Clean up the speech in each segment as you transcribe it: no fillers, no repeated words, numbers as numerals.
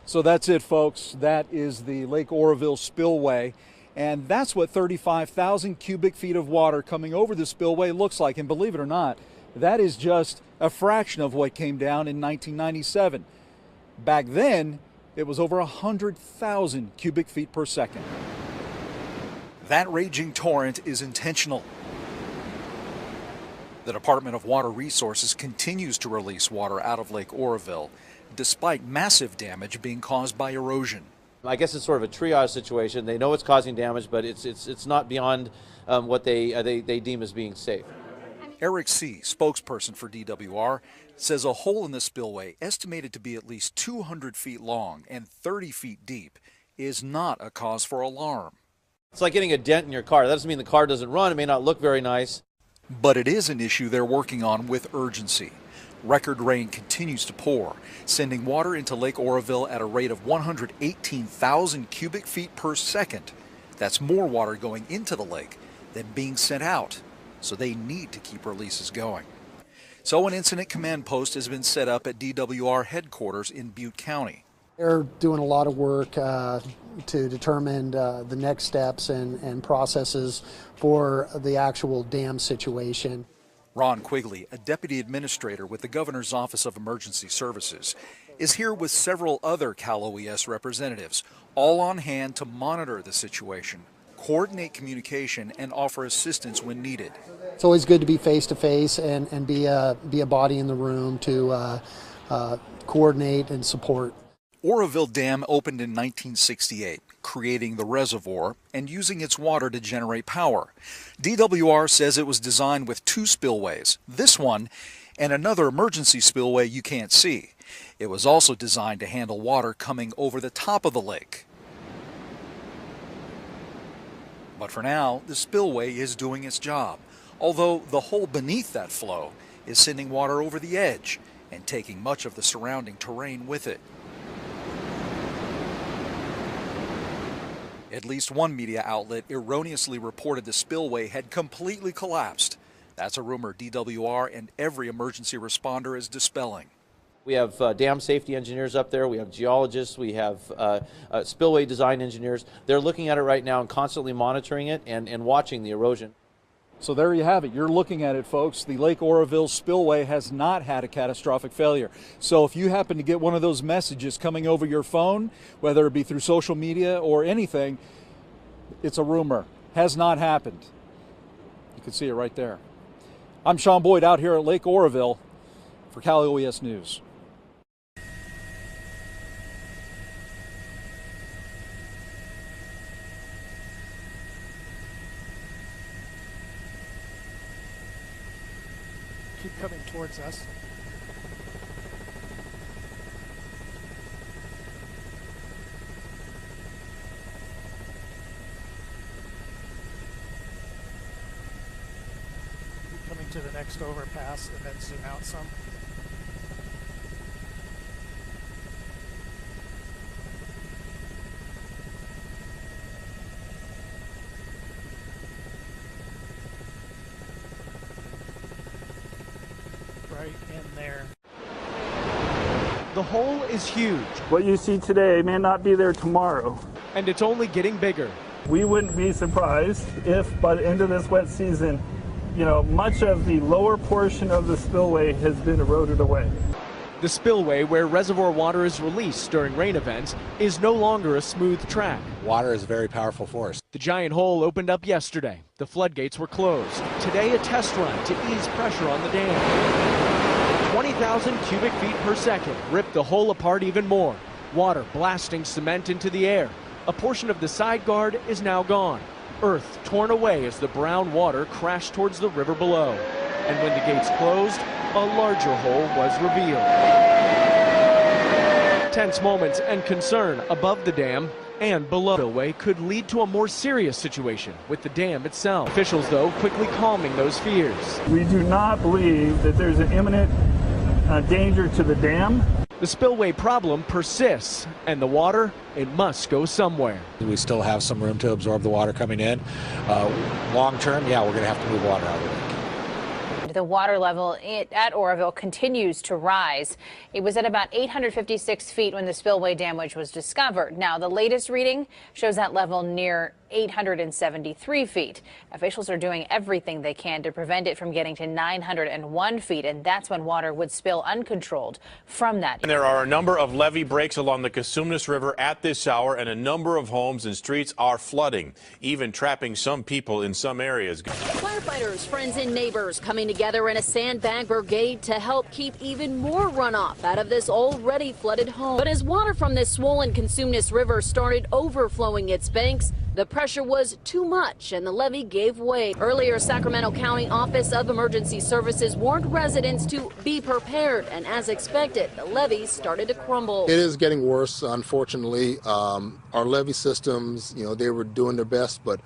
So that's it, folks. That is the Lake Oroville spillway. And that's what 35,000 cubic feet of water coming over the spillway looks like. And believe it or not, that is just a fraction of what came down in 1997. Back then, it was over 100,000 cubic feet per second. That raging torrent is intentional. The Department of Water Resources continues to release water out of Lake Oroville, despite massive damage being caused by erosion. I guess it's sort of a triage situation. They know it's causing damage, but it's not beyond what they deem as being safe. Eric C., spokesperson for DWR, says a hole in the spillway, estimated to be at least 200 feet long and 30 feet deep, is not a cause for alarm. It's like getting a dent in your car. That doesn't mean the car doesn't run. It may not look very nice. But it is an issue they're working on with urgency. Record rain continues to pour, sending water into Lake Oroville at a rate of 118,000 cubic feet per second. That's more water going into the lake than being sent out, so they need to keep releases going. So an incident command post has been set up at DWR headquarters in Butte County. They're doing a lot of work to determine the next steps and processes for the actual dam situation. Ron Quigley, a deputy administrator with the Governor's Office of Emergency Services, is here with several other Cal OES representatives, all on hand to monitor the situation, coordinate communication, and offer assistance when needed. It's always good to be face-to-face and be a body in the room to coordinate and support. Oroville Dam opened in 1968, creating the reservoir and using its water to generate power. DWR says it was designed with two spillways, this one and another emergency spillway you can't see. It was also designed to handle water coming over the top of the lake. But for now, the spillway is doing its job, although the hole beneath that flow is sending water over the edge and taking much of the surrounding terrain with it. At least one media outlet erroneously reported the spillway had completely collapsed. That's a rumor DWR and every emergency responder is dispelling. We have dam safety engineers up there, we have geologists, we have spillway design engineers. They're looking at it right now and constantly monitoring it and watching the erosion. So there you have it. You're looking at it, folks. The Lake Oroville spillway has not had a catastrophic failure. So if you happen to get one of those messages coming over your phone, whether it be through social media or anything, it's a rumor. Has not happened. You can see it right there. I'm Sean Boyd out here at Lake Oroville for Cal OES News. Keep coming towards us. Keep coming to the next overpass and then zoom out some. Right in there. The hole is huge. What you see today may not be there tomorrow. And it's only getting bigger. We wouldn't be surprised if by the end of this wet season, much of the lower portion of the spillway has been eroded away. The spillway, where reservoir water is released during rain events, is no longer a smooth track. Water is a very powerful force. The giant hole opened up yesterday. The floodgates were closed. Today, a test run to ease pressure on the dam. 20,000 cubic feet per second ripped the hole apart even more. Water blasting cement into the air. A portion of the side guard is now gone. Earth torn away as the brown water crashed towards the river below. And when the gates closed, a larger hole was revealed. Tense moments and concern above the dam and below the spillway could lead to a more serious situation with the dam itself. Officials, though, quickly calming those fears. We do not believe that there's an imminent danger to the dam. The spillway problem persists, and the water, it must go somewhere. We still have some room to absorb the water coming in. Long term, yeah, we're going to have to move water out of the lake. the water level at Oroville continues to rise. It was at about 856 feet when the spillway damage was discovered. Now, the latest reading shows that level near 873 feet. Officials are doing everything they can to prevent it from getting to 901 feet, and that's when water would spill uncontrolled from that. And there are a number of levee breaks along the Cosumnes River at this hour, and a number of homes and streets are flooding, even trapping some people in some areas. Firefighters, friends, and neighbors coming together in a sandbag brigade to help keep even more runoff out of this already flooded home. But as water from this swollen Cosumnes River started overflowing its banks, the pressure was too much and the levee gave way. Earlier, Sacramento County Office of Emergency Services warned residents to be prepared, and as expected, the levee started to crumble. It is getting worse, unfortunately. Our levee systems, they were doing their best, but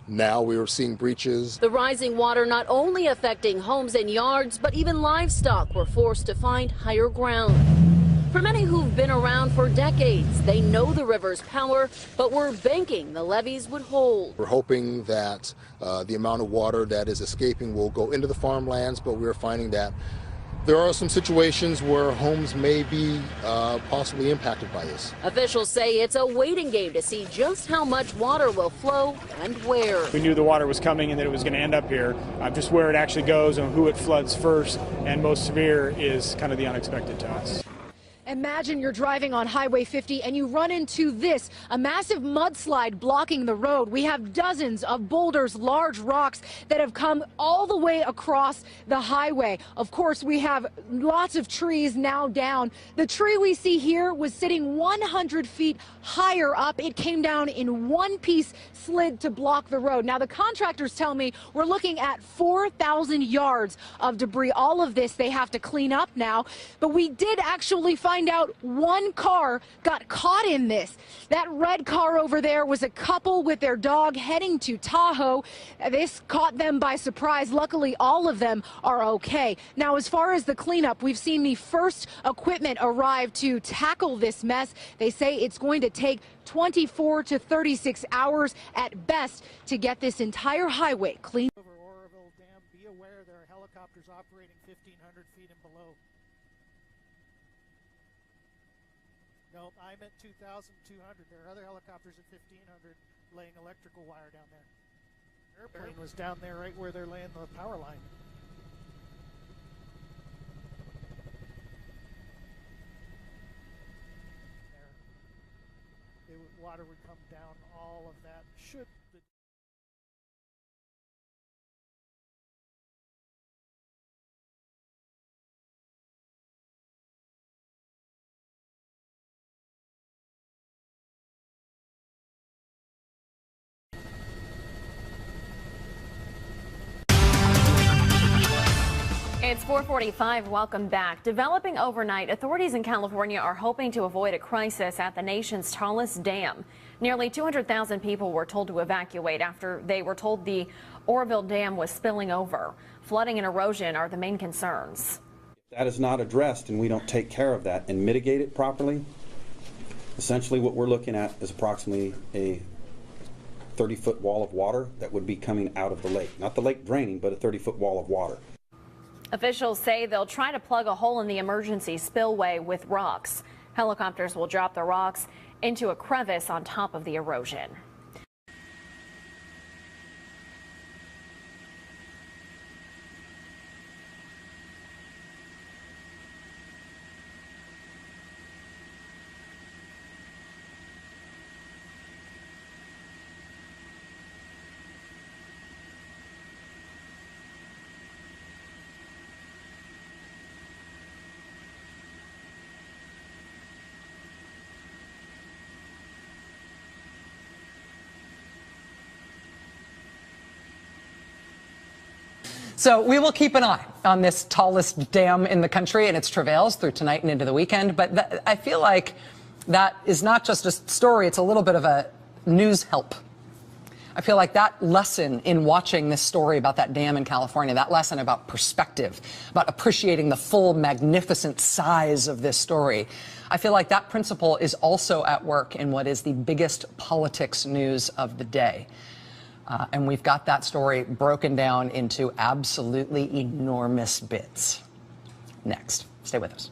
now we were seeing breaches. The rising water not only affecting homes and yards, but even livestock were forced to find higher ground. For many who've been around for decades, they know the river's power, but were banking the levees would hold. We're hoping that the amount of water that is escaping will go into the farmlands, but we're finding that there are some situations where homes may be possibly impacted by this. Officials say it's a waiting game to see just how much water will flow and where. We knew the water was coming and that it was going to end up here. Just where it actually goes and who it floods first and most severe is kind of the unexpected to us. Imagine you're driving on Highway 50 and you run into this, a massive mudslide blocking the road. We have dozens of boulders, large rocks that have come all the way across the highway. Of course, we have lots of trees now down. The tree we see here was sitting 100 feet higher up. It came down in one piece slid to block the road. Now, the contractors tell me we're looking at 4,000 yards of debris. All of this they have to clean up now, but we did actually find out one car got caught in this. That red car over there was a couple with their dog heading to Tahoe. This caught them by surprise. Luckily, all of them are okay. Now, as far as the cleanup, we've seen the first equipment arrive to tackle this mess. They say it's going to take 24 to 36 hours at best to get this entire highway cleaned. Over Oroville Dam, be aware there are helicopters operating 1,500 feet and below. No, I'm at 2,200. There are other helicopters at 1,500 laying electrical wire down there. Airplane was down there right where they're laying the power line. There. Water would come down, all of that. Should the It's 4:45. Welcome back. Developing overnight, authorities in California are hoping to avoid a crisis at the nation's tallest dam. Nearly 200,000 people were told to evacuate after they were told the Oroville Dam was spilling over. Flooding and erosion are the main concerns. If that is not addressed and we don't take care of that and mitigate it properly, essentially what we're looking at is approximately a 30-foot wall of water that would be coming out of the lake. Not the lake draining, but a 30-foot wall of water. Officials say they'll try to plug a hole in the emergency spillway with rocks. Helicopters will drop the rocks into a crevice on top of the erosion. So we will keep an eye on this tallest dam in the country and its travails through tonight and into the weekend. But I feel like that is not just a story, it's a little bit of a news help. I feel like that lesson in watching this story about that dam in California, that lesson about perspective, about appreciating the full magnificent size of this story, I feel like that principle is also at work in what is the biggest politics news of the day. And we've got that story broken down into absolutely enormous bits. Next. Stay with us.